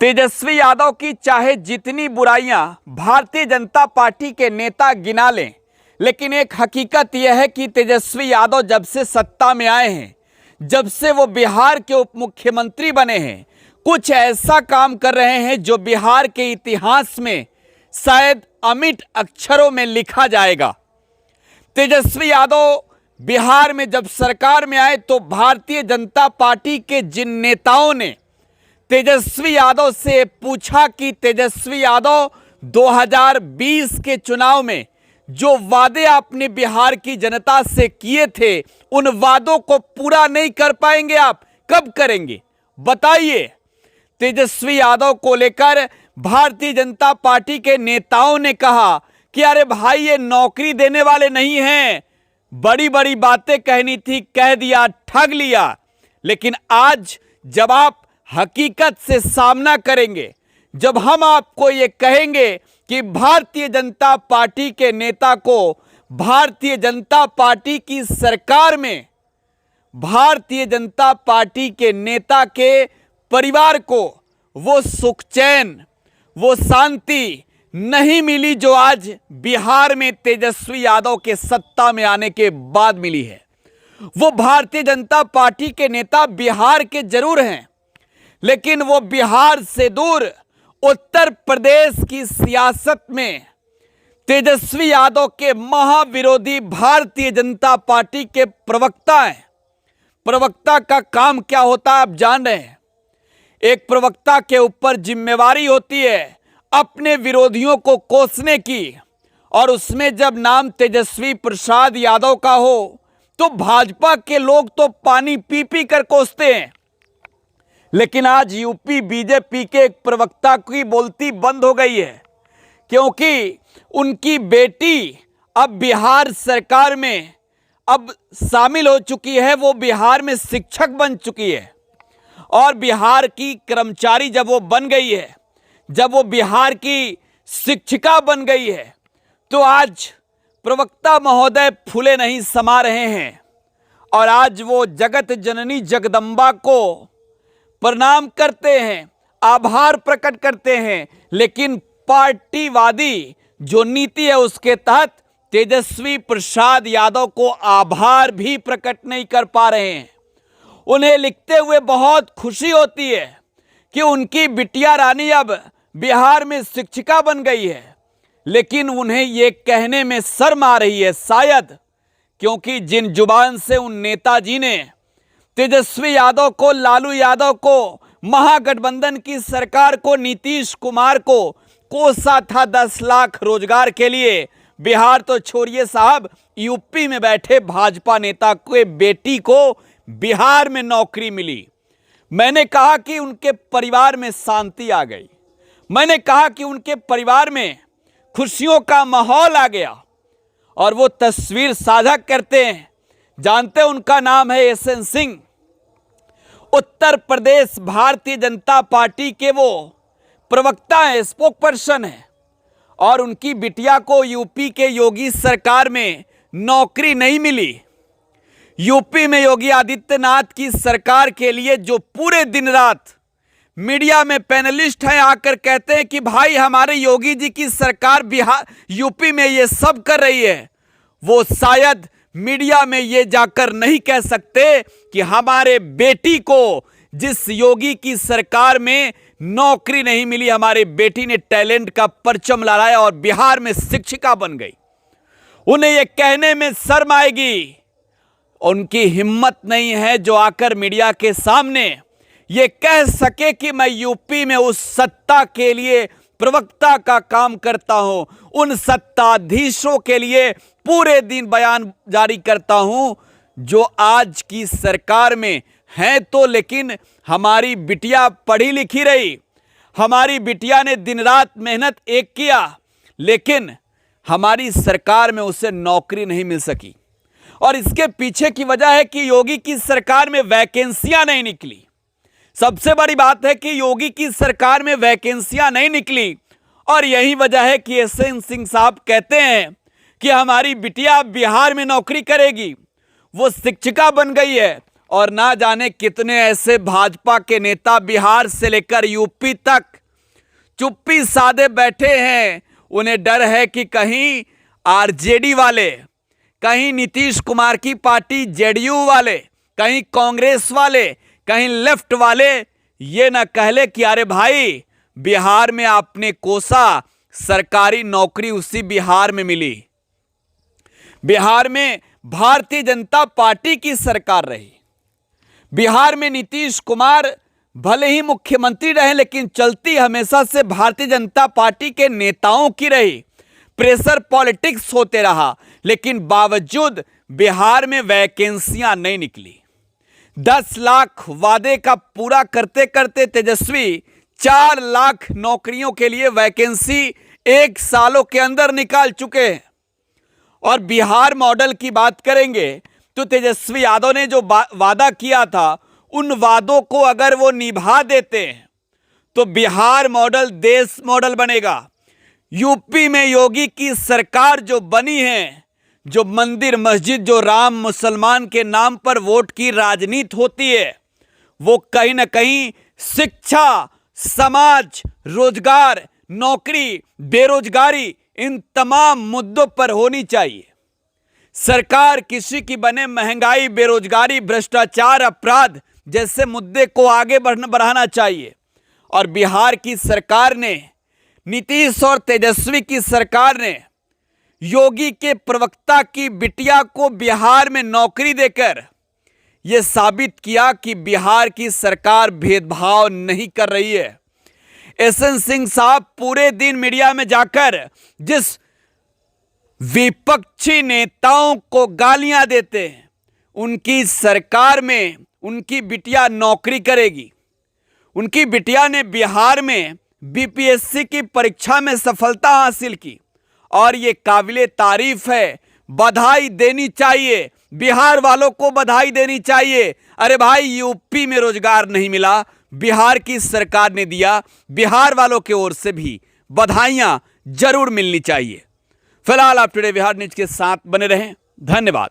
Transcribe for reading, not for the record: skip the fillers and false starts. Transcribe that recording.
तेजस्वी यादव की चाहे जितनी बुराइयां भारतीय जनता पार्टी के नेता गिना लें, लेकिन एक हकीकत यह है कि तेजस्वी यादव जब से सत्ता में आए हैं, जब से वो बिहार के उप मुख्यमंत्री बने हैं, कुछ ऐसा काम कर रहे हैं जो बिहार के इतिहास में शायद अमिट अक्षरों में लिखा जाएगा। तेजस्वी यादव बिहार में जब सरकार में आए तो भारतीय जनता पार्टी के जिन नेताओं ने तेजस्वी यादव से पूछा कि तेजस्वी यादव 2020 के चुनाव में जो वादे आपने बिहार की जनता से किए थे, उन वादों को पूरा नहीं कर पाएंगे, आप कब करेंगे बताइए। तेजस्वी यादव को लेकर भारतीय जनता पार्टी के नेताओं ने कहा कि अरे भाई, ये नौकरी देने वाले नहीं हैं, बड़ी बड़ी बातें कहनी थी, कह दिया, ठग लिया। लेकिन आज जब आप हकीकत से सामना करेंगे, जब हम आपको ये कहेंगे कि भारतीय जनता पार्टी के नेता को भारतीय जनता पार्टी की सरकार में भारतीय जनता पार्टी के नेता के परिवार को वो सुख चैन, वो शांति नहीं मिली जो आज बिहार में तेजस्वी यादव के सत्ता में आने के बाद मिली है। वो भारतीय जनता पार्टी के नेता बिहार के जरूर हैं, लेकिन वो बिहार से दूर उत्तर प्रदेश की सियासत में तेजस्वी यादव के महाविरोधी भारतीय जनता पार्टी के प्रवक्ता हैं। प्रवक्ता का काम क्या होता है आप जान रहे हैं। एक प्रवक्ता के ऊपर जिम्मेवारी होती है अपने विरोधियों को कोसने की, और उसमें जब नाम तेजस्वी प्रसाद यादव का हो तो भाजपा के लोग तो पानी पी पी कर कोसते हैं। लेकिन आज यूपी बीजेपी के एक प्रवक्ता की बोलती बंद हो गई है, क्योंकि उनकी बेटी अब बिहार सरकार में अब शामिल हो चुकी है। वो बिहार में शिक्षक बन चुकी है, और बिहार की कर्मचारी जब वो बन गई है, जब वो बिहार की शिक्षिका बन गई है, तो आज प्रवक्ता महोदय फूले नहीं समा रहे हैं, और आज वो जगत जननी जगदम्बा को प्रणाम करते हैं, आभार प्रकट करते हैं। लेकिन पार्टीवादी जो नीति है उसके तहत तेजस्वी प्रसाद यादव को आभार भी प्रकट नहीं कर पा रहे हैं। उन्हें लिखते हुए बहुत खुशी होती है कि उनकी बिटिया रानी अब बिहार में शिक्षिका बन गई है, लेकिन उन्हें ये कहने में शर्म आ रही है, शायद क्योंकि जिन जुबान से उन नेताजी ने तेजस्वी यादव को, लालू यादव को, महागठबंधन की सरकार को, नीतीश कुमार को कोसा था 10 लाख रोजगार के लिए, बिहार तो छोड़िए साहब, यूपी में बैठे भाजपा नेता के बेटी को बिहार में नौकरी मिली। मैंने कहा कि उनके परिवार में शांति आ गई, मैंने कहा कि उनके परिवार में खुशियों का माहौल आ गया, और वो तस्वीर साझा करते हैं। जानते हैं उनका नाम है एसएन सिंह, उत्तर प्रदेश भारतीय जनता पार्टी के वो प्रवक्ता हैं, स्पोक पर्सन है, और उनकी बिटिया को यूपी के योगी सरकार में नौकरी नहीं मिली। यूपी में योगी आदित्यनाथ की सरकार के लिए जो पूरे दिन रात मीडिया में पैनलिस्ट हैं, आकर कहते हैं कि भाई हमारे योगी जी की सरकार बिहार यूपी में ये सब कर रही है, वो शायद मीडिया में ये जाकर नहीं कह सकते कि हमारे बेटी को जिस योगी की सरकार में नौकरी नहीं मिली, हमारे बेटी ने टैलेंट का परचम लहराया और बिहार में शिक्षिका बन गई। उन्हें यह कहने में शर्म आएगी, उनकी हिम्मत नहीं है जो आकर मीडिया के सामने ये कह सके कि मैं यूपी में उस सत्ता के लिए प्रवक्ता का काम करता हूं, उन सत्ताधीशों के लिए पूरे दिन बयान जारी करता हूं जो आज की सरकार में हैं। तो लेकिन हमारी बिटिया पढ़ी लिखी रही, हमारी बिटिया ने दिन रात मेहनत एक किया, लेकिन हमारी सरकार में उसे नौकरी नहीं मिल सकी। और इसके पीछे की वजह है कि योगी की सरकार में वैकेंसियां नहीं निकली। सबसे बड़ी बात है कि योगी की सरकार में वैकेंसियां नहीं निकली, और यही वजह है कि एसएन सिंह साहब कहते हैं कि हमारी बिटिया बिहार में नौकरी करेगी। वो शिक्षिका बन गई है, और ना जाने कितने ऐसे भाजपा के नेता बिहार से लेकर यूपी तक चुप्पी साधे बैठे हैं। उन्हें डर है कि कहीं आरजेडी वाले, कहीं नीतीश कुमार की पार्टी जेडीयू वाले, कहीं कांग्रेस वाले, कहीं लेफ्ट वाले ये ना कहले कि अरे भाई बिहार में आपने कोसा, सरकारी नौकरी उसी बिहार में मिली। बिहार में भारतीय जनता पार्टी की सरकार रही। बिहार में नीतीश कुमार भले ही मुख्यमंत्री रहे लेकिन चलती हमेशा से भारतीय जनता पार्टी के नेताओं की रही। प्रेशर पॉलिटिक्स होते रहा लेकिन बावजूद बिहार में वैकेंसियां नहीं निकली। 10 लाख वादे का पूरा करते करते तेजस्वी 4 लाख नौकरियों के लिए वैकेंसी 1 सालों के अंदर निकाल चुके हैं। और बिहार मॉडल की बात करेंगे तो तेजस्वी यादव ने जो वादा किया था उन वादों को अगर वो निभा देते हैं तो बिहार मॉडल देश मॉडल बनेगा। यूपी में योगी की सरकार जो बनी है, जो मंदिर मस्जिद, जो राम मुसलमान के नाम पर वोट की राजनीति होती है, वो कहीं ना कहीं शिक्षा, समाज, रोजगार, नौकरी, बेरोजगारी, इन तमाम मुद्दों पर होनी चाहिए। सरकार किसी की बने महंगाई, बेरोजगारी, भ्रष्टाचार, अपराध जैसे मुद्दे को आगे बढ़ाना चाहिए। और बिहार की सरकार ने, नीतीश और तेजस्वी की सरकार ने योगी के प्रवक्ता की बिटिया को बिहार में नौकरी देकर यह साबित किया कि बिहार की सरकार भेदभाव नहीं कर रही है। एसएन सिंह साहब पूरे दिन मीडिया में जाकर जिस विपक्षी नेताओं को गालियां देते हैं, उनकी सरकार में उनकी बिटिया नौकरी करेगी। उनकी बिटिया ने बिहार में बीपीएससी की परीक्षा में सफलता हासिल की और ये काबिले तारीफ है। बधाई देनी चाहिए, बिहार वालों को बधाई देनी चाहिए। अरे भाई यूपी में रोजगार नहीं मिला, बिहार की सरकार ने दिया। बिहार वालों की ओर से भी बधाइयां जरूर मिलनी चाहिए। फिलहाल आप टुडे बिहार न्यूज के साथ बने रहें। धन्यवाद।